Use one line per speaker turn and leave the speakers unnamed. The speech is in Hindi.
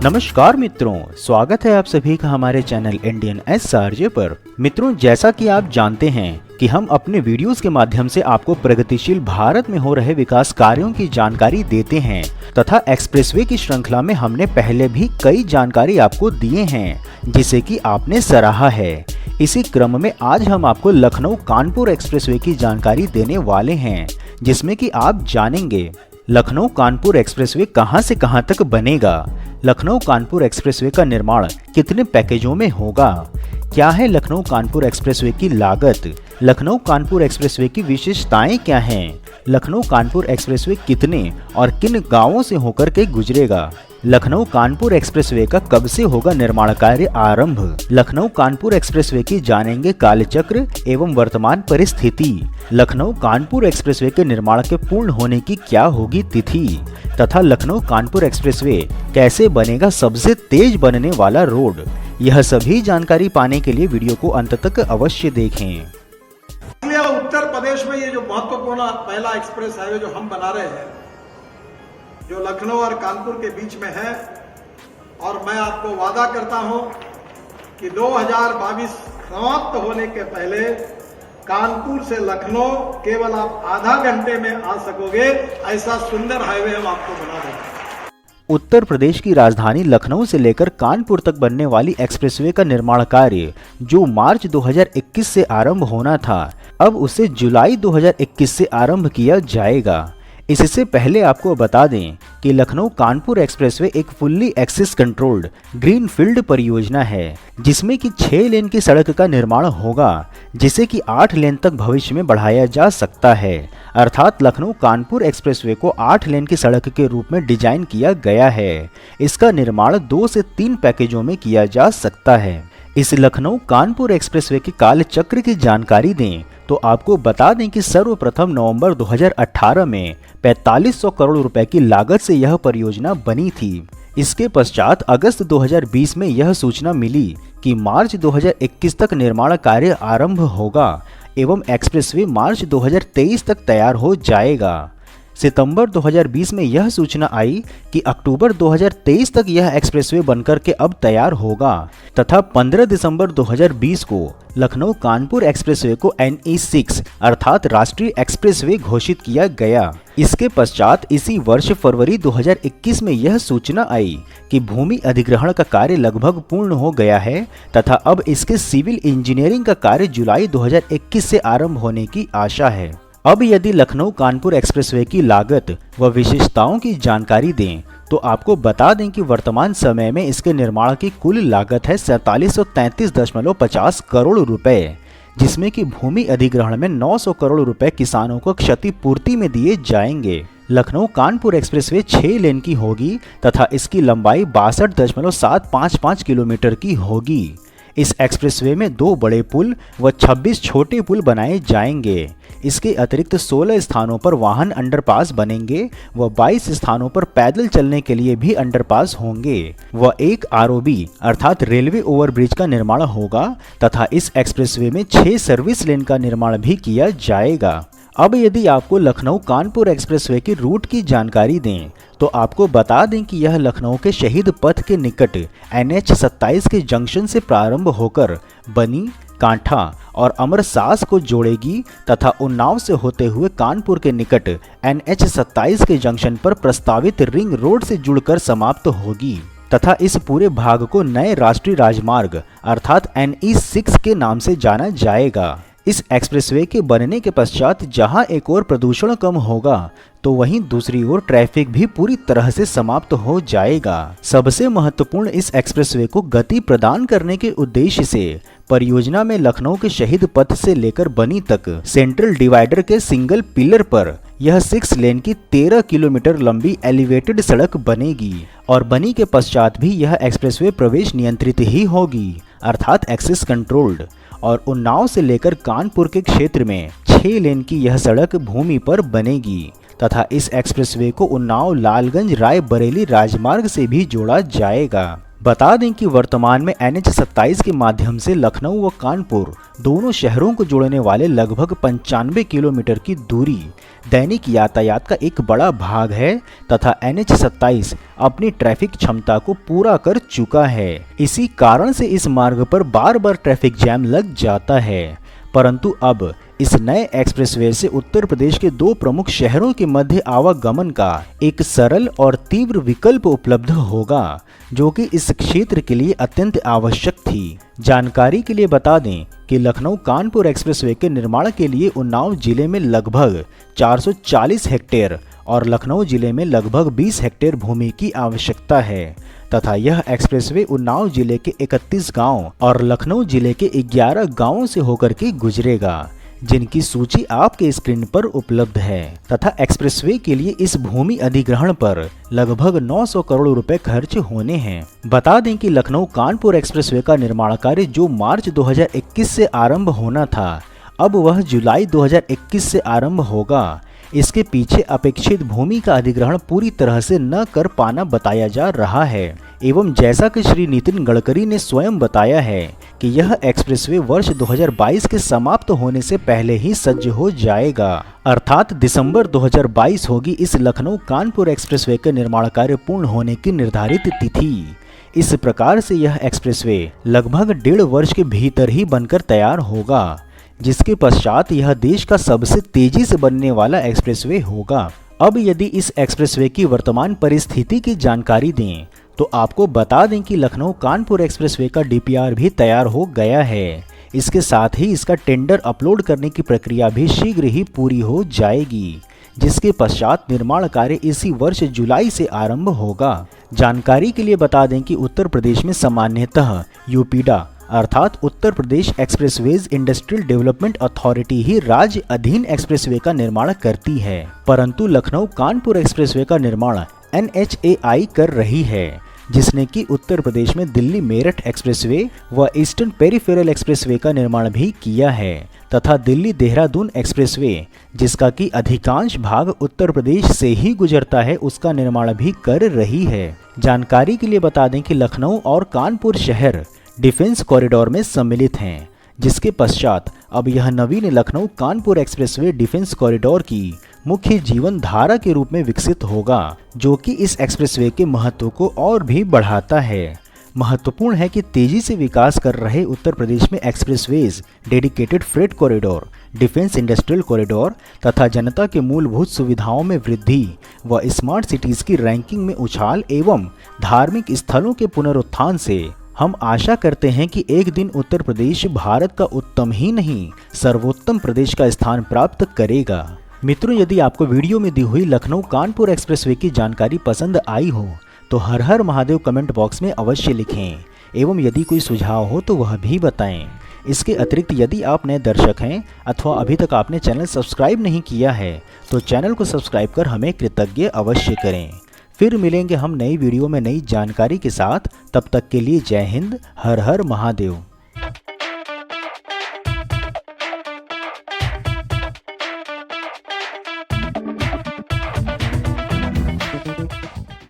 नमस्कार मित्रों, स्वागत है आप सभी का हमारे चैनल इंडियन एसआरजे पर। मित्रों, जैसा कि आप जानते हैं कि हम अपने वीडियोस के माध्यम से आपको प्रगतिशील भारत में हो रहे विकास कार्यों की जानकारी देते हैं तथा एक्सप्रेसवे की श्रृंखला में हमने पहले भी कई जानकारी आपको दिए हैं जिसे कि आपने सराहा है। इसी क्रम में आज हम आपको लखनऊ कानपुर एक्सप्रेसवे की जानकारी देने वाले हैं, जिसमें कि आप जानेंगे लखनऊ कानपुर एक्सप्रेसवे कहां से कहां तक बनेगा, लखनऊ कानपुर एक्सप्रेसवे का निर्माण कितने पैकेजों में होगा, क्या है लखनऊ कानपुर एक्सप्रेसवे की लागत, लखनऊ कानपुर एक्सप्रेसवे की विशेषताएं क्या हैं, लखनऊ कानपुर एक्सप्रेसवे कितने और किन गांवों से होकर के गुजरेगा, लखनऊ कानपुर एक्सप्रेसवे का कब से होगा निर्माण कार्य आरंभ, लखनऊ कानपुर एक्सप्रेसवे की जानेंगे कालचक्र एवं वर्तमान परिस्थिति, लखनऊ कानपुर एक्सप्रेसवे के निर्माण के पूर्ण होने की क्या होगी तिथि तथा लखनऊ कानपुर एक्सप्रेसवे कैसे बनेगा सबसे तेज बनने वाला रोड। यह सभी जानकारी पाने के लिए वीडियो को अंत तक अवश्य देखें।
उत्तर प्रदेश में ये जो महत्वपूर्ण पहला एक्सप्रेस हाईवे जो हम बना रहे हैं, जो लखनऊ और कानपुर के बीच में है, और मैं आपको वादा करता हूं कि 2022 समाप्त होने के पहले कानपुर से लखनऊ केवल आप आधा घंटे में आ सकोगे, ऐसा सुंदर हाईवे हम आपको बना देंगे।
उत्तर प्रदेश की राजधानी लखनऊ से लेकर कानपुर तक बनने वाली एक्सप्रेसवे का निर्माण कार्य जो मार्च 2021 से आरंभ होना था, अब उसे जुलाई 2021 से आरंभ किया जाएगा। इससे पहले आपको बता दें कि लखनऊ कानपुर एक्सप्रेसवे एक fully access controlled green field परियोजना है, जिसमें कि 6 लेन की सड़क का निर्माण होगा, जिसे कि 8 लेन तक भविष्य में बढ़ाया जा सकता है। अर्थात लखनऊ कानपुर एक्सप्रेसवे को 8 लेन की सड़क के रूप में डिजाइन किया गया है। इसका निर्माण 2 से 3 पैकेजों में किया जा सकता है। इस लखनऊ कानपुर एक्सप्रेसवे के कालचक्र की जानकारी दें तो आपको बता दें कि सर्वप्रथम नवंबर 2018 में 4500 करोड़ रुपए की लागत से यह परियोजना बनी थी। इसके पश्चात अगस्त 2020 में यह सूचना मिली कि मार्च 2021 तक निर्माण कार्य आरंभ होगा एवं एक्सप्रेसवे मार्च 2023 तक तैयार हो जाएगा। सितंबर 2020 में यह सूचना आई कि अक्टूबर 2023 तक यह एक्सप्रेसवे बनकर के अब तैयार होगा तथा 15 दिसंबर 2020 को लखनऊ कानपुर एक्सप्रेसवे को NE6 अर्थात राष्ट्रीय एक्सप्रेसवे घोषित किया गया। इसके पश्चात इसी वर्ष फरवरी 2021 में यह सूचना आई कि भूमि अधिग्रहण का कार्य लगभग पूर्ण हो गया है तथा अब इसके सिविल इंजीनियरिंग का कार्य जुलाई 2021 से आरंभ होने की आशा है। अब यदि लखनऊ कानपुर एक्सप्रेसवे की लागत व विशेषताओं की जानकारी दें तो आपको बता दें कि वर्तमान समय में इसके निर्माण की कुल लागत है 4733.50 करोड़ रुपए, जिसमें कि भूमि अधिग्रहण में 900 करोड़ रुपए किसानों को क्षतिपूर्ति में दिए जाएंगे। लखनऊ कानपुर एक्सप्रेसवे 6 लेन की होगी तथा इसकी लंबाई 62.755 किलोमीटर की होगी। इस एक्सप्रेसवे में 2 बड़े पुल व 26 छोटे पुल बनाए जाएंगे। इसके अतिरिक्त 16 स्थानों पर वाहन अंडरपास बनेंगे व 22 स्थानों पर पैदल चलने के लिए भी अंडरपास होंगे व एक ROB अर्थात रेलवे ओवरब्रिज का निर्माण होगा तथा इस एक्सप्रेसवे में 6 सर्विस लेन का निर्माण भी किया जाएगा। अब यदि आपको लखनऊ कानपुर एक्सप्रेसवे की रूट की जानकारी दें तो आपको बता दें कि यह लखनऊ के शहीद पथ के निकट NH27 के जंक्शन से प्रारंभ होकर बनी, कांठा और अमरसास को जोड़ेगी तथा उन्नाव से होते हुए कानपुर के निकट NH27 के जंक्शन पर प्रस्तावित रिंग रोड से जुड़कर समाप्त होगी तथा इस पूरे भाग को नए राष्ट्रीय राजमार्ग अर्थात NE6 के नाम से जाना जाएगा। इस एक्सप्रेसवे के बनने के पश्चात जहां एक ओर प्रदूषण कम होगा तो वहीं दूसरी ओर ट्रैफिक भी पूरी तरह से समाप्त हो जाएगा। सबसे महत्वपूर्ण इस एक्सप्रेसवे को गति प्रदान करने के उद्देश्य से परियोजना में लखनऊ के शहीद पथ से लेकर बनी तक सेंट्रल डिवाइडर के सिंगल पिलर पर यह 6 लेन की 13 किलोमीटर लंबी एलिवेटेड सड़क बनेगी और बनी के पश्चात भी यह एक्सप्रेसवे प्रवेश नियंत्रित ही होगी अर्थात एक्सेस कंट्रोल्ड और उन्नाव से लेकर कानपुर के क्षेत्र में 6 लेन की यह सड़क भूमि पर बनेगी तथा इस एक्सप्रेसवे को उन्नाव लालगंज रायबरेली राजमार्ग से भी जोड़ा जाएगा। बता दें कि वर्तमान में NH-27 के माध्यम से लखनऊ व कानपुर दोनों शहरों को जोड़ने वाले लगभग 95 किलोमीटर की दूरी दैनिक यातायात का एक बड़ा भाग है तथा NH-27 अपनी ट्रैफिक क्षमता को पूरा कर चुका है। इसी कारण से इस मार्ग पर बार बार ट्रैफिक जैम लग जाता है, परंतु अब इस नए एक्सप्रेसवे से उत्तर प्रदेश के दो प्रमुख शहरों के मध्य आवागमन का एक सरल और तीव्र विकल्प उपलब्ध होगा, जो कि इस क्षेत्र के लिए अत्यंत आवश्यक थी। जानकारी के लिए बता दें कि लखनऊ कानपुर एक्सप्रेसवे के निर्माण के लिए उन्नाव जिले में लगभग 440 हेक्टेयर और लखनऊ जिले में लगभग 20 हेक्टेयर भूमि की आवश्यकता है तथा यह एक्सप्रेसवे उन्नाव जिले के 31 गांव और लखनऊ जिले के 11 गांवों से होकर के गुजरेगा, जिनकी सूची आपके स्क्रीन पर उपलब्ध है तथा एक्सप्रेसवे के लिए इस भूमि अधिग्रहण पर लगभग 900 करोड़ रुपए खर्च होने हैं। बता दें कि लखनऊ कानपुर एक्सप्रेसवे का निर्माण कार्य जो मार्च 2021 से आरंभ होना था, अब वह जुलाई 2021 से आरंभ होगा। इसके पीछे अपेक्षित भूमि का अधिग्रहण पूरी तरह से न कर पाना बताया जा रहा है एवं जैसा कि श्री नितिन गडकरी ने स्वयं बताया है कि यह एक्सप्रेसवे वर्ष 2022 के समाप्त होने से पहले ही सज्ज हो जाएगा, अर्थात दिसंबर 2022 होगी इस लखनऊ कानपुर एक्सप्रेसवे के निर्माण कार्य पूर्ण होने की निर्धारित तिथि। इस प्रकार से यह एक्सप्रेसवे लगभग 1.5 वर्ष के भीतर ही बनकर तैयार होगा, जिसके पश्चात यह देश का सबसे तेजी से बनने वाला एक्सप्रेसवे होगा। अब यदि इस एक्सप्रेसवे की वर्तमान परिस्थिति की जानकारी दें तो आपको बता दें कि लखनऊ कानपुर एक्सप्रेसवे का DPR भी तैयार हो गया है। इसके साथ ही इसका टेंडर अपलोड करने की प्रक्रिया भी शीघ्र ही पूरी हो जाएगी, जिसके पश्चात निर्माण कार्य इसी वर्ष जुलाई से आरंभ होगा। जानकारी के लिए बता दें कि उत्तर प्रदेश में सामान्यतः यूपीडा अर्थात Uttar Pradesh expressways industrial development authority ही राज्य अधीन एक्सप्रेसवे का निर्माण करती है, परंतु लखनऊ कानपुर एक्सप्रेसवे का निर्माण NHAI कर रही है, जिसने कि उत्तर प्रदेश में दिल्ली मेरठ एक्सप्रेसवे व ईस्टर्न पेरिफेरल एक्सप्रेसवे का निर्माण भी किया है तथा दिल्ली देहरादून एक्सप्रेसवे, जिसका कि अधिकांश भाग उत्तर प्रदेश से ही गुजरता है, उसका निर्माण भी कर रही है। जानकारी के लिए बता दें कि लखनऊ और कानपुर शहर डिफेंस कॉरिडोर में सम्मिलित हैं, जिसके पश्चात अब यह नवीन Lucknow Kanpur expressway defence corridor की मुख्य जीवन धारा के रूप में विकसित होगा, जो कि इस एक्सप्रेसवे के महत्व को और भी बढ़ाता है। महत्वपूर्ण है कि तेजी से विकास कर रहे उत्तर प्रदेश में expressways, dedicated freight corridor, defence industrial corridor तथा जनता के मूलभूत सुविधाओं में वृद्धि व स्मार्ट सिटीज की रैंकिंग में उछाल एवं धार्मिक स्थलों के पुनरुत्थान से हम आशा करते हैं कि एक दिन उत्तर प्रदेश भारत का उत्तम ही नहीं सर्वोत्तम प्रदेश का स्थान प्राप्त करेगा। मित्रों, यदि आपको वीडियो में दी हुई लखनऊ कानपुर एक्सप्रेसवे की जानकारी पसंद आई हो तो हर हर महादेव कमेंट बॉक्स में अवश्य लिखें एवं यदि कोई सुझाव हो तो वह भी बताएं। इसके अतिरिक्त यदि आप नए दर्शक हैं अथवा अभी तक आपने चैनल सब्सक्राइब नहीं किया है तो चैनल को सब्सक्राइब कर हमें कृतज्ञ अवश्य करें। फिर मिलेंगे हम नई वीडियो में नई जानकारी के साथ। तब तक के लिए जय हिंद, हर हर महादेव।